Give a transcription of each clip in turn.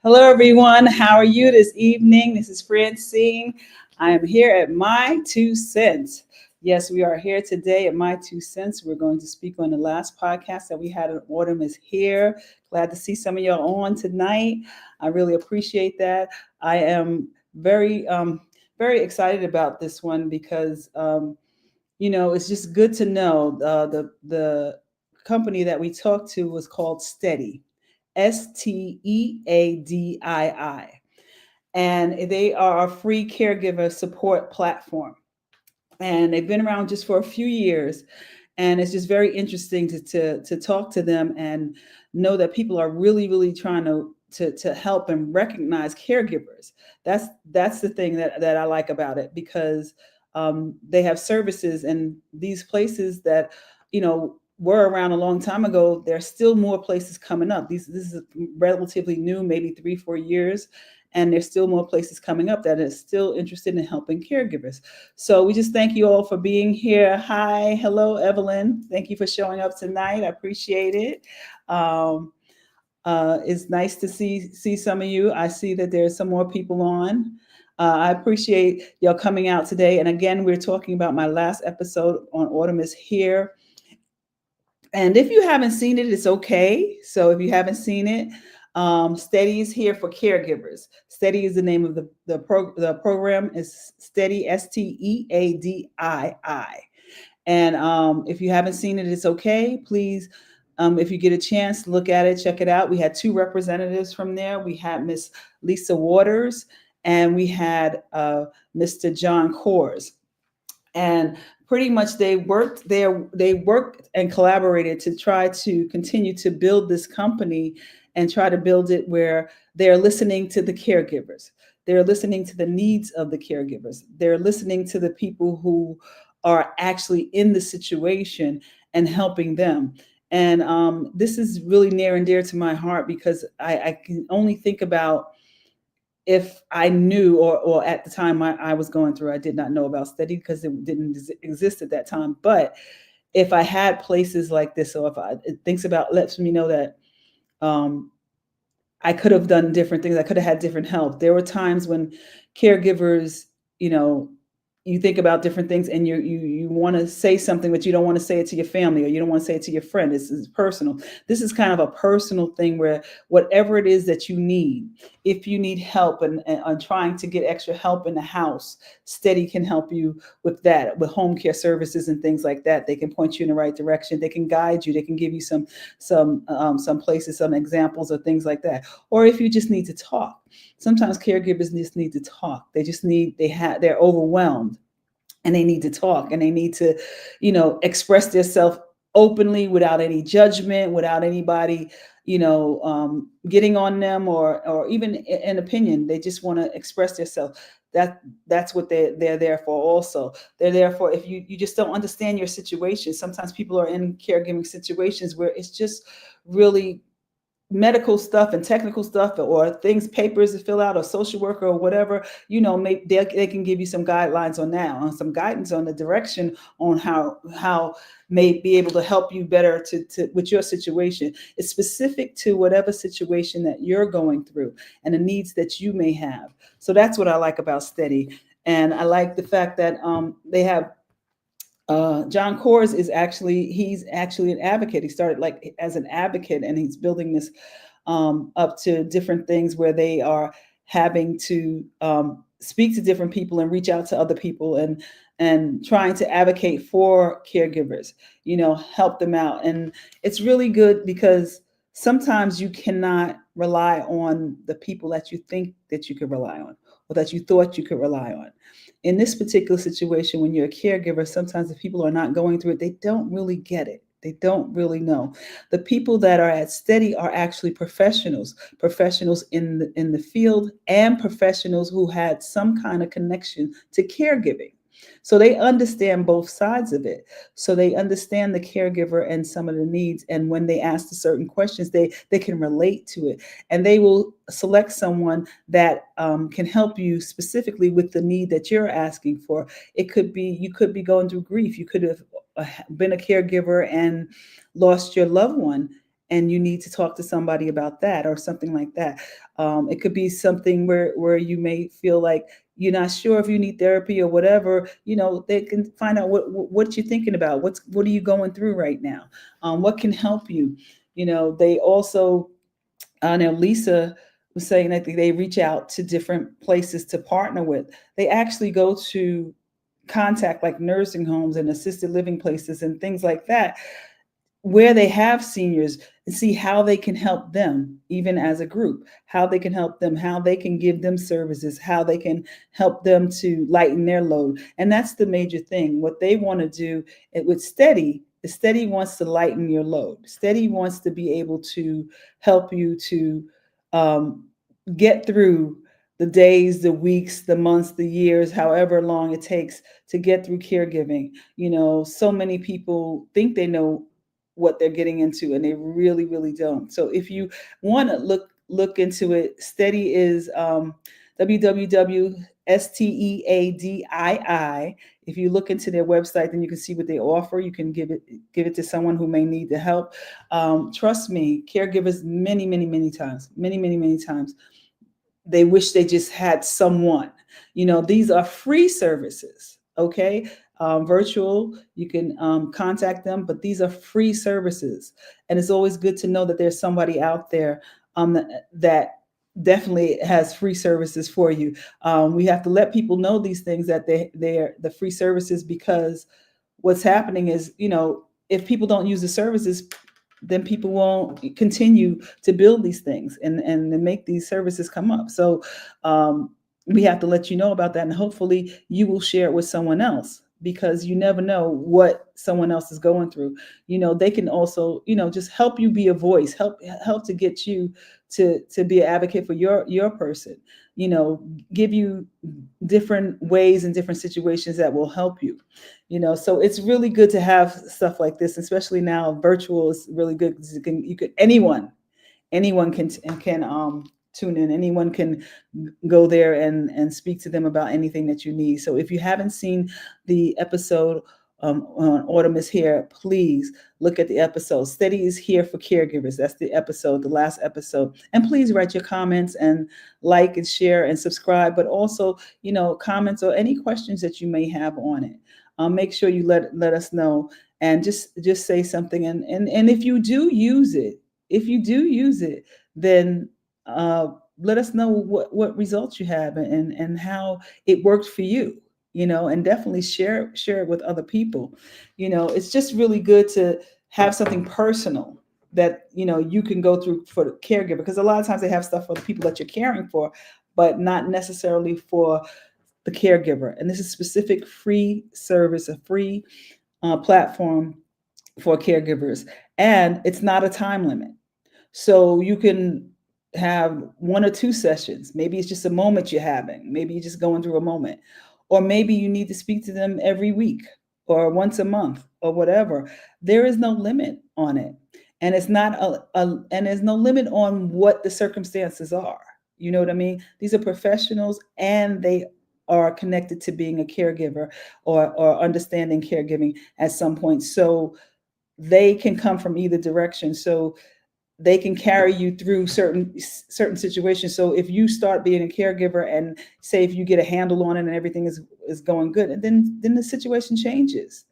Hello, everyone. How are you this evening? This is Francine. I am here at My Two Cents. Yes, we are here today at My Two Cents. We're going to speak on the last podcast that we had on Autumn is Here. Glad to see some of y'all on tonight. I really appreciate that. I am very excited about this one because, it's just good to know the company that we talked to was called Steady. Steadii. And they are a free caregiver support platform. And they've been around just for a few years. And it's just very interesting to talk to them and know that people are really trying to help and recognize caregivers. That's the thing that I like about it, because they have services and these places that, were around a long time ago. There's still more places coming up. This is relatively new, maybe 3-4 years, and there's still more places coming up that is still interested in helping caregivers. So we just thank you all for being here. Hi, hello, Evelyn. Thank you for showing up tonight. I appreciate it. It's nice to see some of you. I see that there's some more people on. I appreciate y'all coming out today. And again, we're talking about my last episode on Autumn is Here. And if you haven't seen it, it's okay. So if you haven't seen it, Steady is here for caregivers. Steady is the name of the program. Is Steady, Steadii. And if you haven't seen it, it's okay. Please, if you get a chance, look at it, check it out. We had 2 representatives from there. We had Miss Lisa Waters and we had Mr. John Kors. And pretty much they worked and collaborated to try to continue to build this company and try to build it where they're listening to the caregivers. They're listening to the needs of the caregivers. They're listening to the people who are actually in the situation and helping them. And this is really near and dear to my heart, because I can only think about if I knew, or at the time I was going through, I did not know about Steady because it didn't exist at that time. But if I had places like this, or if it lets me know that I could have done different things. I could have had different help. There were times when caregivers, you think about different things and you want to say something, but you don't want to say it to your family, or you don't want to say it to your friend. It's personal. This is kind of a personal thing where whatever it is that you need, if you need help and trying to get extra help in the house, Steady can help you with that, with home care services and things like that. They can point you in the right direction. They can guide you. They can give you some places, some examples of things like that. Or if you just need to talk. Sometimes caregivers just need to talk. They're overwhelmed and they need to talk, and they need to, express themselves openly without any judgment, without anybody, getting on them or even an opinion. They just want to express themselves. That's what they're there for. Also, they're there for if you just don't understand your situation. Sometimes people are in caregiving situations where it's just really medical stuff and technical stuff, or papers to fill out, or social worker or whatever, maybe they can give you some guidelines on that, on some guidance on the direction on how may be able to help you better to with your situation. It's specific to whatever situation that you're going through and the needs that you may have. So that's what I like about Steady. And I like the fact that they have John Kors he's actually an advocate. He started like as an advocate, and he's building this up to different things where they are having to speak to different people and reach out to other people and trying to advocate for caregivers, help them out. And it's really good because sometimes you cannot rely on the people that you think that you could rely on, or that you thought you could rely on. In this particular situation, when you're a caregiver, sometimes if people are not going through it, they don't really get it. They don't really know. The people that are at Steady are actually professionals in the field, and professionals who had some kind of connection to caregiving. So they understand both sides of it. So they understand the caregiver and some of the needs. And when they ask the certain questions, they can relate to it. And they will select someone that can help you specifically with the need that you're asking for. It could be, you could be going through grief. You could have been a caregiver and lost your loved one. and you need to talk to somebody about that or something like that. It could be something where you may feel like you're not sure if you need therapy or whatever. They can find out what you're thinking about. What are you going through right now? What can help you? They also, I know Lisa was saying that they reach out to different places to partner with. They actually go to contact like nursing homes and assisted living places and things like that, where they have seniors, and see how they can help them, even as a group, how they can help them, how they can give them services, how they can help them to lighten their load. And that's the major thing. What they want to do with Steady is Steady wants to lighten your load. Steady wants to be able to help you to um, get through the days, the weeks, the months, the years, however long it takes to get through caregiving. So many people think they know what they're getting into, and they really, really don't. So if you want to look into it, Steady is www.steadii. If you look into their website, then you can see what they offer. You can give it to someone who may need the help. Trust me, caregivers many times, many times, they wish they just had someone. These are free services, okay? Virtual, you can contact them, but these are free services. And it's always good to know that there's somebody out there that definitely has free services for you. We have to let people know these things, that they're the free services, because what's happening is, if people don't use the services, then people won't continue to build these things and make these services come up. So we have to let you know about that, and hopefully you will share it with someone else, because you never know what someone else is going through. They can also, just help you be a voice, help to get you to be an advocate for your person. Give you different ways and different situations that will help you. So it's really good to have stuff like this, especially now. Virtual is really good, because you could anyone can tune in. Anyone can go there and speak to them about anything that you need. So if you haven't seen the episode on Autumn is Here, please look at the episode. Steady is here for caregivers. That's the episode, the last episode. And please write your comments and like and share and subscribe, but also, comments or any questions that you may have on it. Make sure you let us know, and just say something. And if you do use it, then let us know what results you have, and how it worked for you. And definitely share it with other people. It's just really good to have something personal that you can go through for the caregiver, because a lot of times they have stuff for the people that you're caring for, but not necessarily for the caregiver. And this is specific free service, a free platform for caregivers, and it's not a time limit. So you can have one or two sessions. Maybe it's just a moment you're having. Maybe you're just going through a moment. Or maybe you need to speak to them every week or once a month or whatever. There is no limit on it. And it's not and there's no limit on what the circumstances are. You know what I mean? These are professionals, and they are connected to being a caregiver, or understanding caregiving at some point. So they can come from either direction. So they can carry you through certain situations. So if you start being a caregiver, and say if you get a handle on it and everything is going good, and then the situation changes.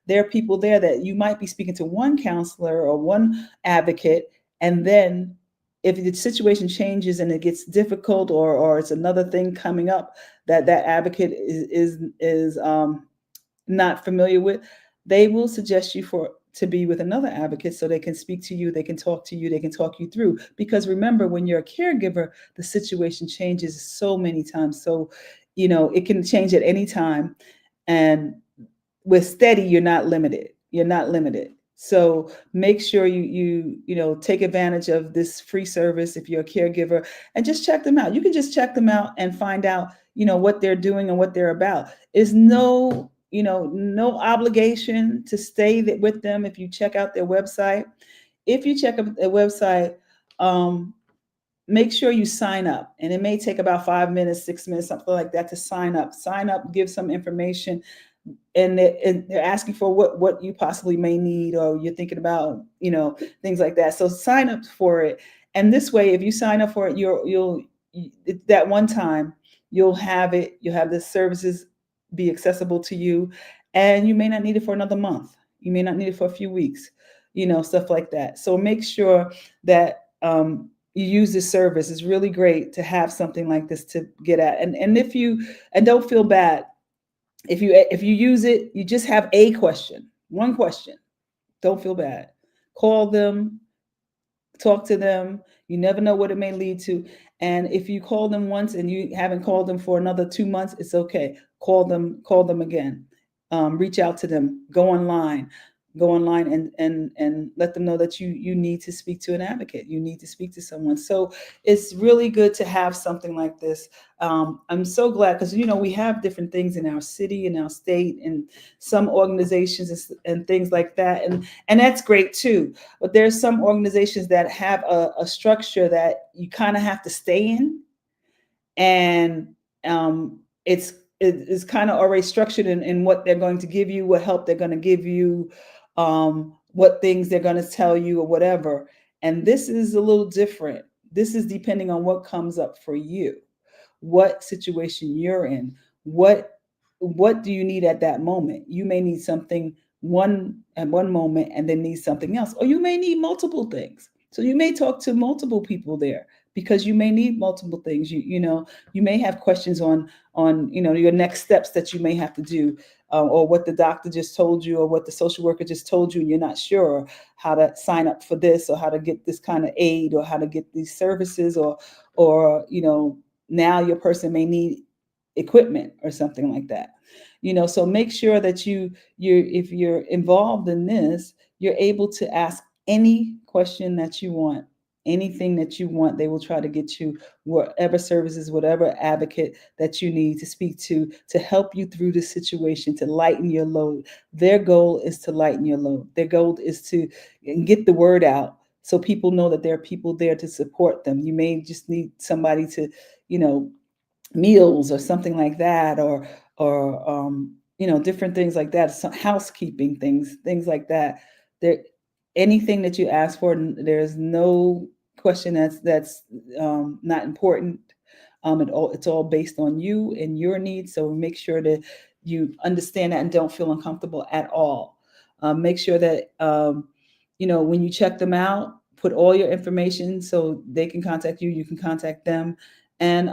There are people there that you might be speaking to one counselor or one advocate, and then if the situation changes and it gets difficult, or it's another thing coming up that advocate is not familiar with, they will suggest you to be with another advocate, so they can speak to you, they can talk to you, they can talk you through. Because remember, when you're a caregiver, the situation changes so many times. So, it can change at any time. And with Steady, you're not limited. You're not limited. So make sure you take advantage of this free service if you're a caregiver, and just check them out. You can just check them out and find out, what they're doing and what they're about. Is no obligation to stay with them if you check out their website. If you check out their website, make sure you sign up. And it may take about 5 minutes, 6 minutes, something like that, to sign up. Sign up, give some information. and they're asking for what you possibly may need, or you're thinking about, things like that. So sign up for it. And this way, if you sign up for it, that one time you'll have it. You'll have the services be accessible to you, and you may not need it for another month. You may not need it for a few weeks, stuff like that. So make sure that you use this service. It's really great to have something like this to get at. And if you and don't feel bad if you use it, you just have a question, one question. Don't feel bad. Call them, talk to them. You never know what it may lead to. And if you call them once and you haven't called them for another 2 months, it's okay. Call them again. Reach out to them. Go online and let them know that you need to speak to an advocate. You need to speak to someone. So it's really good to have something like this. I'm so glad, because we have different things in our city, in our state, and some organizations and things like that, and that's great too. But there's some organizations that have a structure that you kind of have to stay in, and it's kind of already structured in what they're going to give you, what help they're going to give you, what things they're going to tell you, or whatever. And this is a little different. This is depending on what comes up for you, what situation you're in, what do you need at that moment. You may need something at one moment and then need something else, or you may need multiple things. So you may talk to multiple people there, because you may need multiple things. You may have questions on your next steps that you may have to do, or what the doctor just told you, or what the social worker just told you, and you're not sure how to sign up for this, or how to get this kind of aid, or how to get these services, or now your person may need equipment or something like that. So make sure that you if you're involved in this, you're able to ask any question that you want, anything that you want. They will try to get you whatever services, whatever advocate that you need to speak to help you through the situation, to lighten your load. Their goal is to lighten your load. Their goal is to get the word out, so people know that there are people there to support them. You may just need somebody to, meals or something like that, or different things like that, some housekeeping things like that. There, anything that you ask for, there's no question that's not important. It's all based on you and your needs. So make sure that you understand that and don't feel uncomfortable at all. Make sure that when you check them out, put all your information so they can contact you. You can contact them, and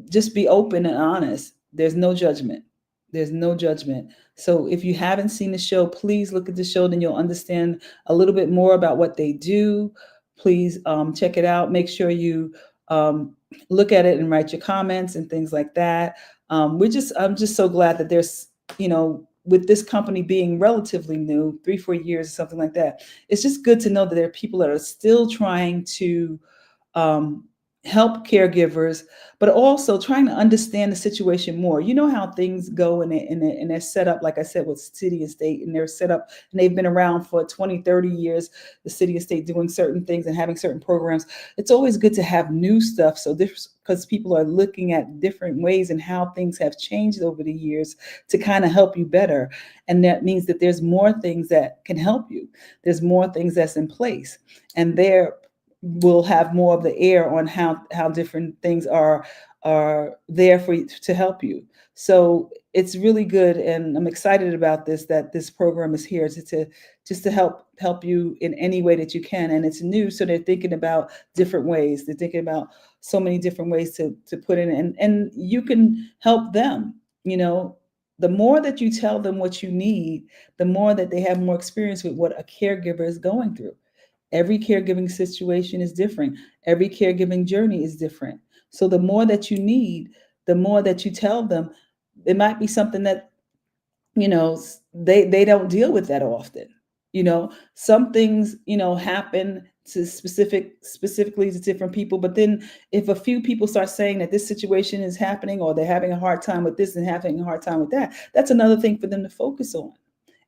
just be open and honest. There's no judgment. There's no judgment. So if you haven't seen the show, please look at the show. Then you'll understand a little bit more about what they do. Please check it out. Make sure you look at it and write your comments and things like that. I'm just so glad that there's, with this company being relatively new, 3-4 years, something like that. It's just good to know that there are people that are still trying to help caregivers, but also trying to understand the situation more. You know how things go, and they're set up, like I said, with city and state, and they're set up, and they've been around for 20, 30 years, the city and state doing certain things and having certain programs. It's always good to have new stuff. So this, because people are looking at different ways and how things have changed over the years to kind of help you better. And that means that there's more things that can help you. There's more things that's in place, and we'll have more of the air on how different things are there for you to help you. So it's really good, and I'm excited about this, that this program is here to just to help you in any way that you can. And it's new, so they're thinking about different ways. They're thinking about so many different ways to put in, and you can help them. The more that you tell them what you need, the more that they have more experience with what a caregiver is going through. Every caregiving situation is different. Every caregiving journey is different. So the more that you need, the more that you tell them. It might be something that, they don't deal with that often. Some things, happen to specifically to different people. But then if a few people start saying that this situation is happening, or they're having a hard time with this and having a hard time with that, that's another thing for them to focus on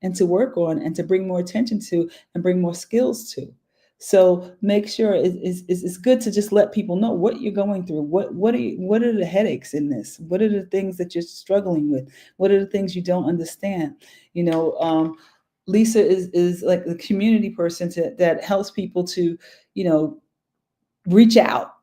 and to work on and to bring more attention to and bring more skills to. So make sure it's good to just let people know what you're going through. What are the headaches in this? What are the things that you're struggling with? What are the things you don't understand? You know, Lisa is like the community person that helps people to, you know, reach out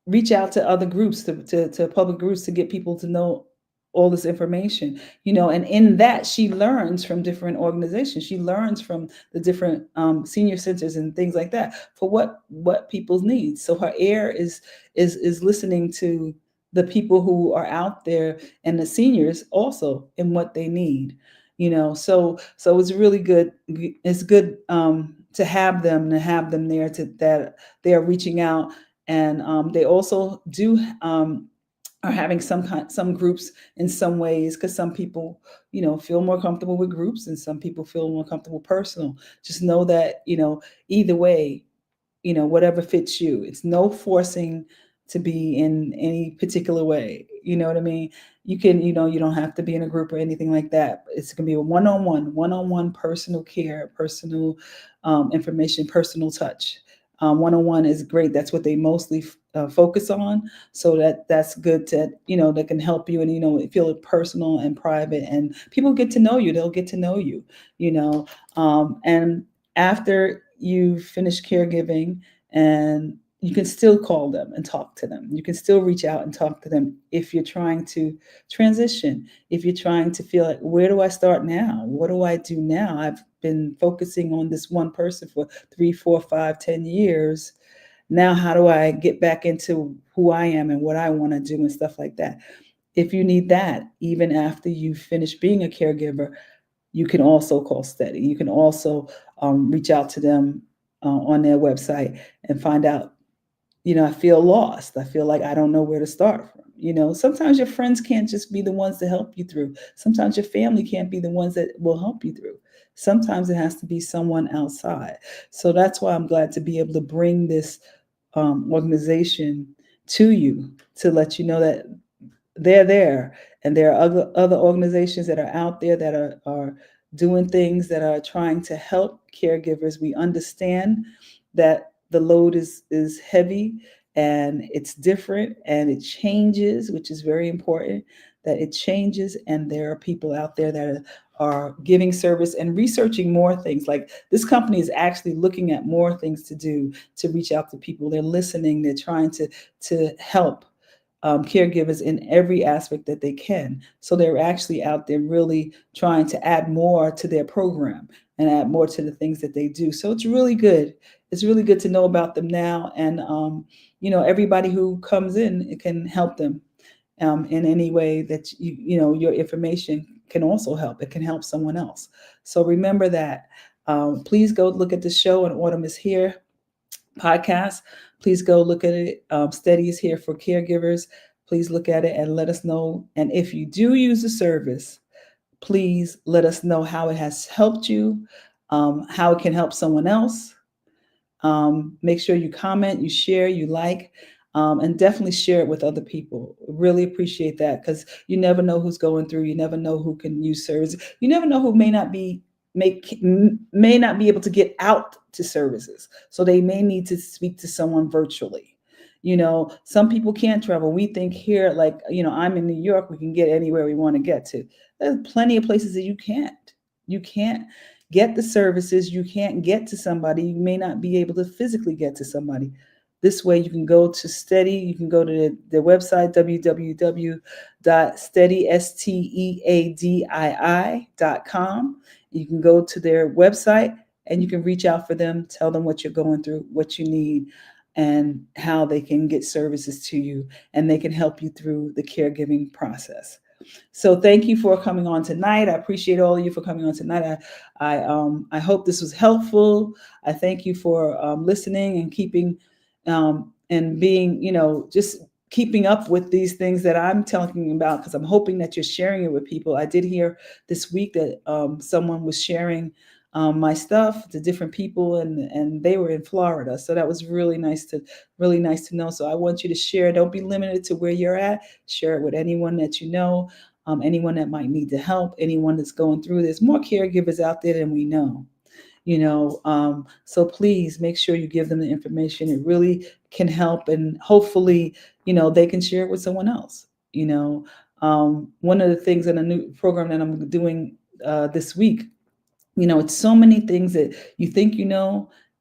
reach out to other groups, to public groups, to get people to know all this information, and in that she learns from different organizations. She learns from the different senior centers and things like that for what people's needs. So her ear is listening to the people who are out there, and the seniors also, in what they need. So it's really good. It's good to have them there, to that they are reaching out. And they also do are having some groups in some ways, because some people feel more comfortable with groups, and some people feel more comfortable personal. Just know that either way, whatever fits you. It's no forcing to be in any particular way. You know what I mean? You can, you don't have to be in a group or anything like that. It's going to be a one-on-one personal care, personal information, personal touch. One-on-one is great. That's what they mostly focus on. So that's good to, that can help you, and, feel it personal and private, and people get to know you. They'll get to know you, and after you finish caregiving, and you can still call them and talk to them. You can still reach out and talk to them if you're trying to transition, if you're trying to feel like, where do I start now? What do I do now? I've been focusing on this one person for 3, 4, 5, 10 years. Now, how do I get back into who I am and what I want to do and stuff like that? If you need that, even after you finish being a caregiver, you can also call Steady. You can also reach out to them on their website and find out, I feel lost. I feel like I don't know where to start from. Sometimes your friends can't just be the ones to help you through. Sometimes your family can't be the ones that will help you through. Sometimes it has to be someone outside. So that's why I'm glad to be able to bring this organization to you, to let you know that they're there, and there are other organizations that are out there that are doing things, that are trying to help caregivers. We understand that the load is heavy, and it's different, and it changes, which is very important, that it changes. And there are people out there that are giving service and researching more things. Like, this company is actually looking at more things to do to reach out to people. They're listening. They're trying to help caregivers in every aspect that they can. So they're actually out there really trying to add more to their program and add more to the things that they do. So it's really good. It's really good to know about them now. And, everybody who comes in, it can help them in any way that your information can also help. It can help someone else. So remember that. Please go look at the show on Autumn is Here podcast. Please go look at it. Steady is here for caregivers. Please look at it and let us know. And if you do use the service, please let us know how it has helped you, how it can help someone else. Make sure you comment, you share, you like, and definitely share it with other people. Really appreciate that, because you never know who's going through. You never know who can use services. You never know who may not be able to get out to services, so they may need to speak to someone virtually. Some people can't travel. We think here, like, I'm in New York, we can get anywhere we want to get to. There's plenty of places that you can't get the services. You can't get to somebody. You may not be able to physically get to somebody. This way, you can go to Steady. You can go to their website, www.steadii.com. You can go to their website, and you can reach out for them, tell them what you're going through, what you need, and how they can get services to you, and they can help you through the caregiving process. So thank you for coming on tonight. I appreciate all of you for coming on tonight. I hope this was helpful. I thank you for listening and keeping and being, just keeping up with these things that I'm talking about, because I'm hoping that you're sharing it with people. I did hear this week that someone was sharing my stuff to different people, and they were in Florida. So that was really nice to know. So I want you to share. Don't be limited to where you're at. Share it with anyone that you know, anyone that might need the help, anyone that's going through. There's more caregivers out there than we know. So please make sure you give them the information. It really can help, and hopefully, they can share it with someone else. One of the things in a new program that I'm doing this week, it's so many things that you think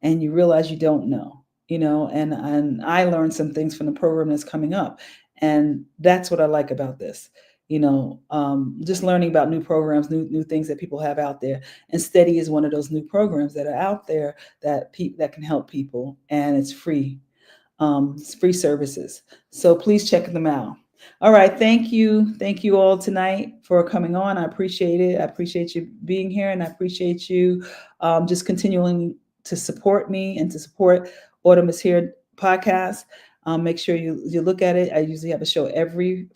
and you realize you don't know. And I learned some things from the program that's coming up, and that's what I like about this. Just learning about new programs, new things that people have out there. And Steady is one of those new programs that are out there that can help people, and it's free. It's free services. So please check them out. All right. Thank you. Thank you all tonight for coming on. I appreciate it. I appreciate you being here, and I appreciate you just continuing to support me and to support Autumn is Here podcast. Make sure you look at it. I usually have a show every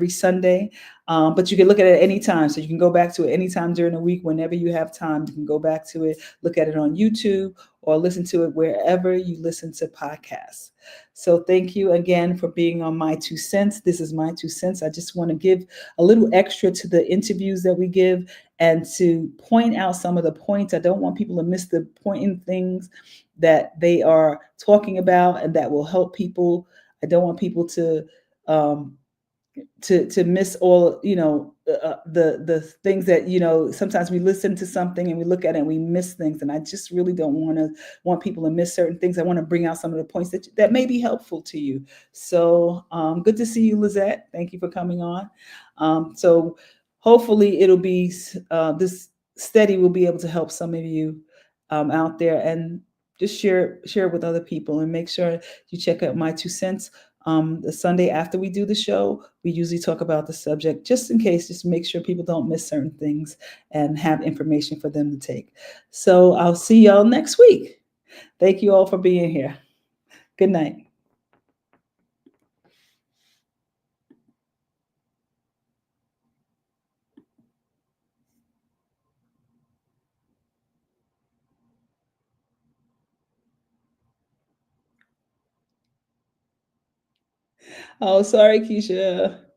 Sunday, but you can look at it anytime. So you can go back to it anytime during the week, whenever you have time. You can go back to it, look at it on YouTube, or listen to it wherever you listen to podcasts. So thank you again for being on My Two Cents. This is My Two Cents. I just want to give a little extra to the interviews that we give and to point out some of the points. I don't want people to miss the point in things that they are talking about and that will help people. I don't want people um, to miss all the things that sometimes we listen to something and we look at it and we miss things, and I just really don't want people to miss certain things. I want to bring out some of the points that may be helpful to you. So good to see you, Lizette. Thank you for coming on. So hopefully it'll be this Steady will be able to help some of you out there, and just share it with other people, and make sure you check out My Two Cents. The Sunday after we do the show, we usually talk about the subject, just in case, just to make sure people don't miss certain things and have information for them to take. So I'll see y'all next week. Thank you all for being here. Good night. Oh, sorry, Keisha.